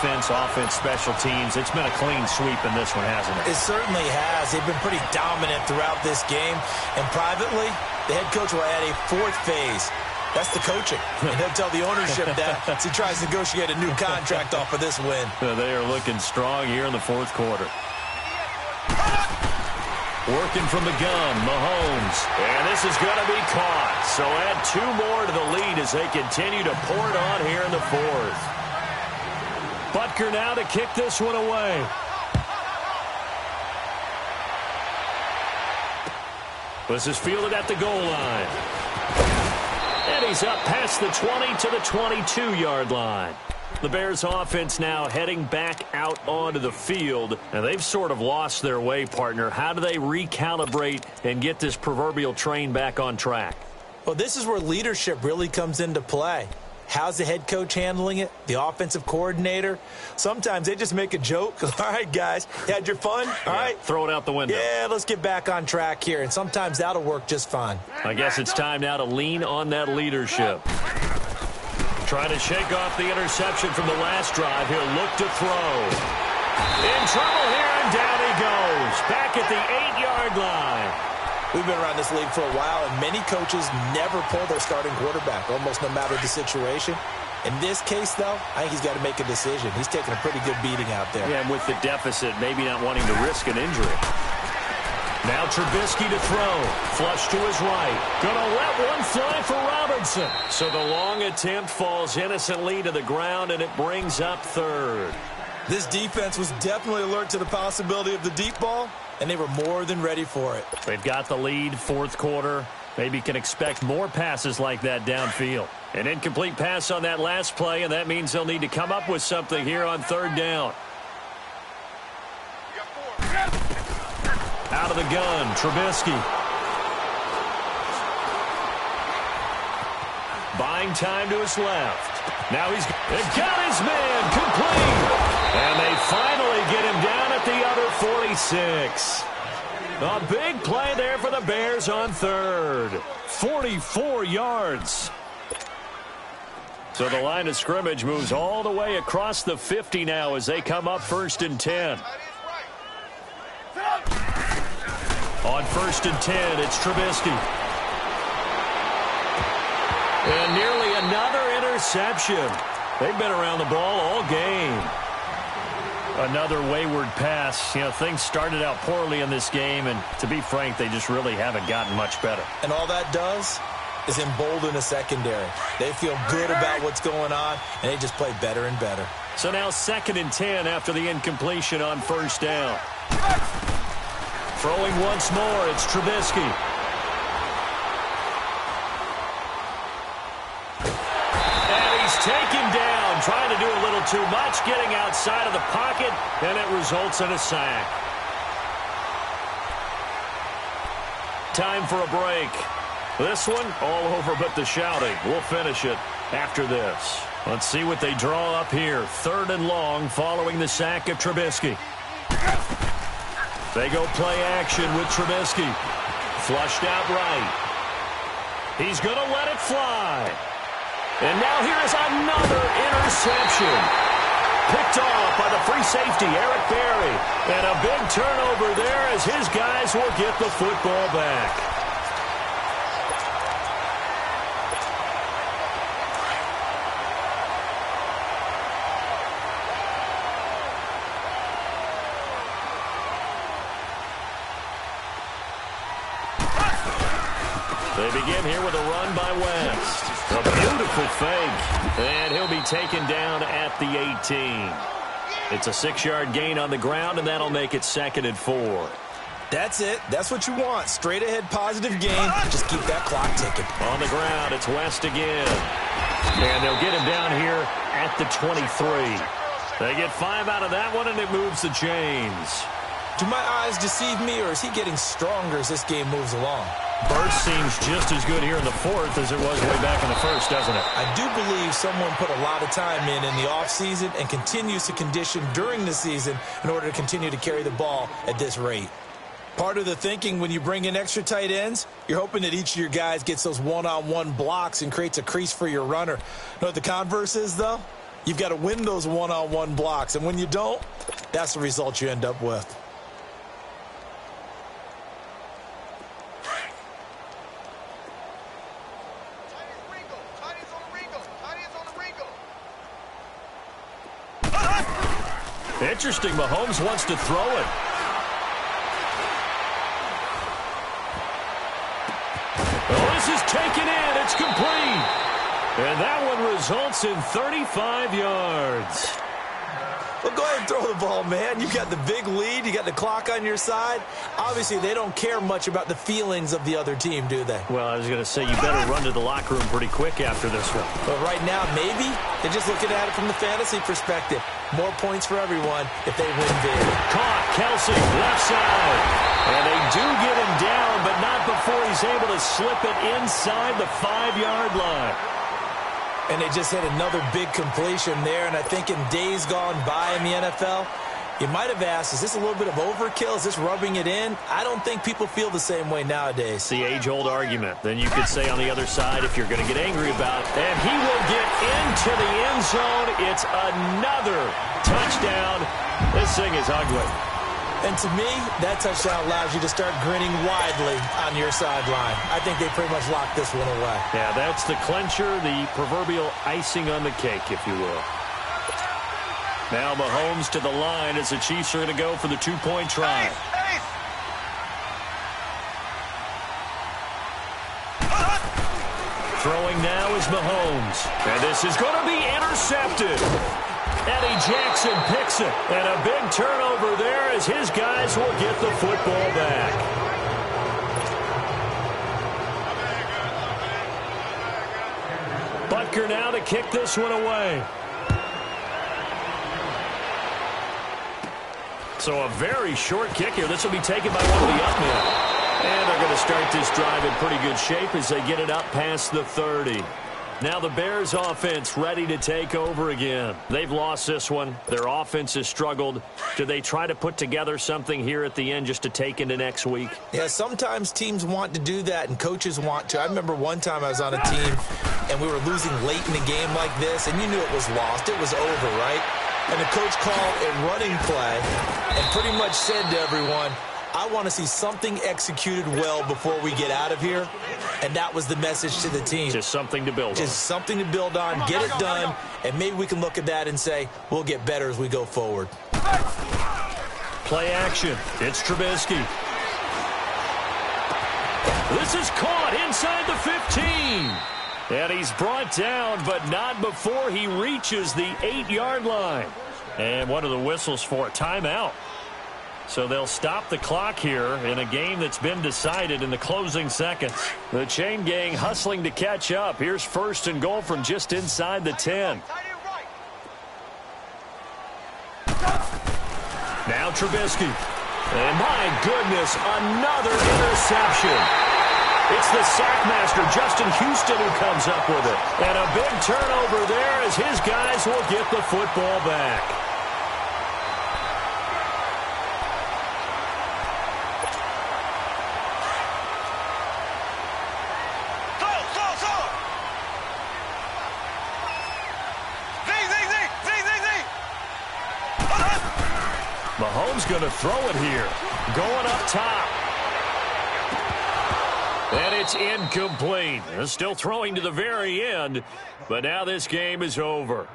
defense, offense, special teams. It's been a clean sweep in this one, hasn't it? It certainly has. They've been pretty dominant throughout this game. And privately, the head coach will add a fourth phase. That's the coaching. And he'll tell the ownership that as he tries to negotiate a new contract off of this win. They are looking strong here in the fourth quarter. Working from the gun, Mahomes. And this is going to be caught. So add 2 more to the lead as they continue to pour it on here in the fourth. Butker now to kick this one away. This is fielded at the goal line. And he's up past the 20 to the 22-yard line. The Bears offense now heading back out onto the field. And they've sort of lost their way, partner. How do they recalibrate and get this proverbial train back on track? Well, this is where leadership really comes into play. How's the head coach handling it? The offensive coordinator? Sometimes they just make a joke. All right, guys, you had your fun? All right. Throw it out the window. Yeah, let's get back on track here. And sometimes that'll work just fine. I guess it's time now to lean on that leadership. Trying to shake off the interception from the last drive. He'll look to throw. In trouble here, and down he goes. Back at the 8-yard line. We've been around this league for a while, and many coaches never pull their starting quarterback, almost no matter the situation. In this case, though, I think he's got to make a decision. He's taking a pretty good beating out there. Yeah, and with the deficit, maybe not wanting to risk an injury. Now Trubisky to throw. Flush to his right. Gonna let one fly for Robinson. So the long attempt falls innocently to the ground, and it brings up third. This defense was definitely alert to the possibility of the deep ball, and they were more than ready for it. They've got the lead, fourth quarter. Maybe can expect more passes like that downfield. An incomplete pass on that last play, and that means they'll need to come up with something here on third down. Out of the gun, Trubisky. Buying time to his left. Now they've got his man complete. And they finally get him down at the other 46. A big play there for the Bears on third. 44 yards. So the line of scrimmage moves all the way across the 50 now as they come up 1st and 10. On 1st and 10, it's Trubisky. And nearly another interception. They've been around the ball all game. Another wayward pass. You know, things started out poorly in this game, and to be frank, they just really haven't gotten much better. And all that does is embolden a secondary. They feel good about what's going on, and they just play better and better. So now 2nd and 10 after the incompletion on 1st down. Throwing once more, it's Trubisky. And he's taken down, trying to do a little too much, getting outside of the pocket, and it results in a sack. Time for a break. This one, all over but the shouting. We'll finish it after this. Let's see what they draw up here. 3rd and long following the sack of Trubisky. They go play action with Trubisky. Flushed out right. He's going to let it fly. And now here's another interception. Picked off by the free safety, Eric Berry. And a big turnover there as his guys will get the football back. They begin here with a run by West. A beautiful fake. And he'll be taken down at the 18. It's a 6-yard gain on the ground, and that'll make it 2nd and 4. That's it. That's what you want. Straight ahead positive gain. Just keep that clock ticking. On the ground, it's West again. And they'll get him down here at the 23. They get 5 out of that one, and it moves the chains. Do my eyes deceive me, or is he getting stronger as this game moves along? Burst seems just as good here in the 4th as it was way back in the 1st, doesn't it? I do believe someone put a lot of time in the offseason and continues to condition during the season in order to continue to carry the ball at this rate. Part of the thinking when you bring in extra tight ends, you're hoping that each of your guys gets those one-on-one blocks and creates a crease for your runner. You know what the converse is, though? You've got to win those one-on-one blocks, and when you don't, that's the result you end up with. Interesting, Mahomes wants to throw it. Oh, this is taken in. It's complete. And that one results in 35 yards. Well, go ahead and throw the ball, man. You got the big lead. You got the clock on your side. Obviously, they don't care much about the feelings of the other team, do they? Well, I was going to say, you better run to the locker room pretty quick after this one. But right now, maybe they're just looking at it from the fantasy perspective. More points for everyone if they win big. Caught, Kelsey, left side. And they do get him down, but not before he's able to slip it inside the 5-yard line. And they just hit another big completion there. And I think in days gone by in the NFL, you might have asked, is this a little bit of overkill? Is this rubbing it in? I don't think people feel the same way nowadays. It's the age-old argument. Then you could say on the other side, if you're going to get angry about it, and he will get into the end zone. It's another touchdown. This thing is ugly. And to me, that touchdown allows you to start grinning widely on your sideline. I think they pretty much locked this one away. Yeah, that's the clincher, the proverbial icing on the cake, if you will. Now Mahomes to the line as the Chiefs are going to go for the 2-point try. Throwing now is Mahomes. And this is going to be intercepted. Eddie Jackson picks it. And a big turnover there as his guys will get the football back. Butker now to kick this one away. So a very short kick here. This will be taken by one of the up men. And they're going to start this drive in pretty good shape as they get it up past the 30. Now the Bears offense ready to take over again. They've lost this one. Their offense has struggled. Do they try to put together something here at the end just to take into next week? Yeah, sometimes teams want to do that and coaches want to. I remember one time I was on a team and we were losing late in a game like this and you knew it was lost. It was over, right? And the coach called a running play and pretty much said to everyone, I want to see something executed well before we get out of here. And that was the message to the team. Just something to build on. Just something to build on, get it done, and maybe we can look at that and say, we'll get better as we go forward. Play action. It's Trubisky. This is caught inside the 15. And he's brought down, but not before he reaches the 8-yard line. And what are the whistles for? Timeout. So they'll stop the clock here in a game that's been decided in the closing seconds. The chain gang hustling to catch up. Here's 1st and goal from just inside the 10. Now Trubisky. And my goodness, another interception. It's the sackmaster, Justin Houston, who comes up with it. And a big turnover there as his guys will get the football back. Mahomes going to throw it here. Going up top. And it's incomplete. Still throwing to the very end, but now this game is over.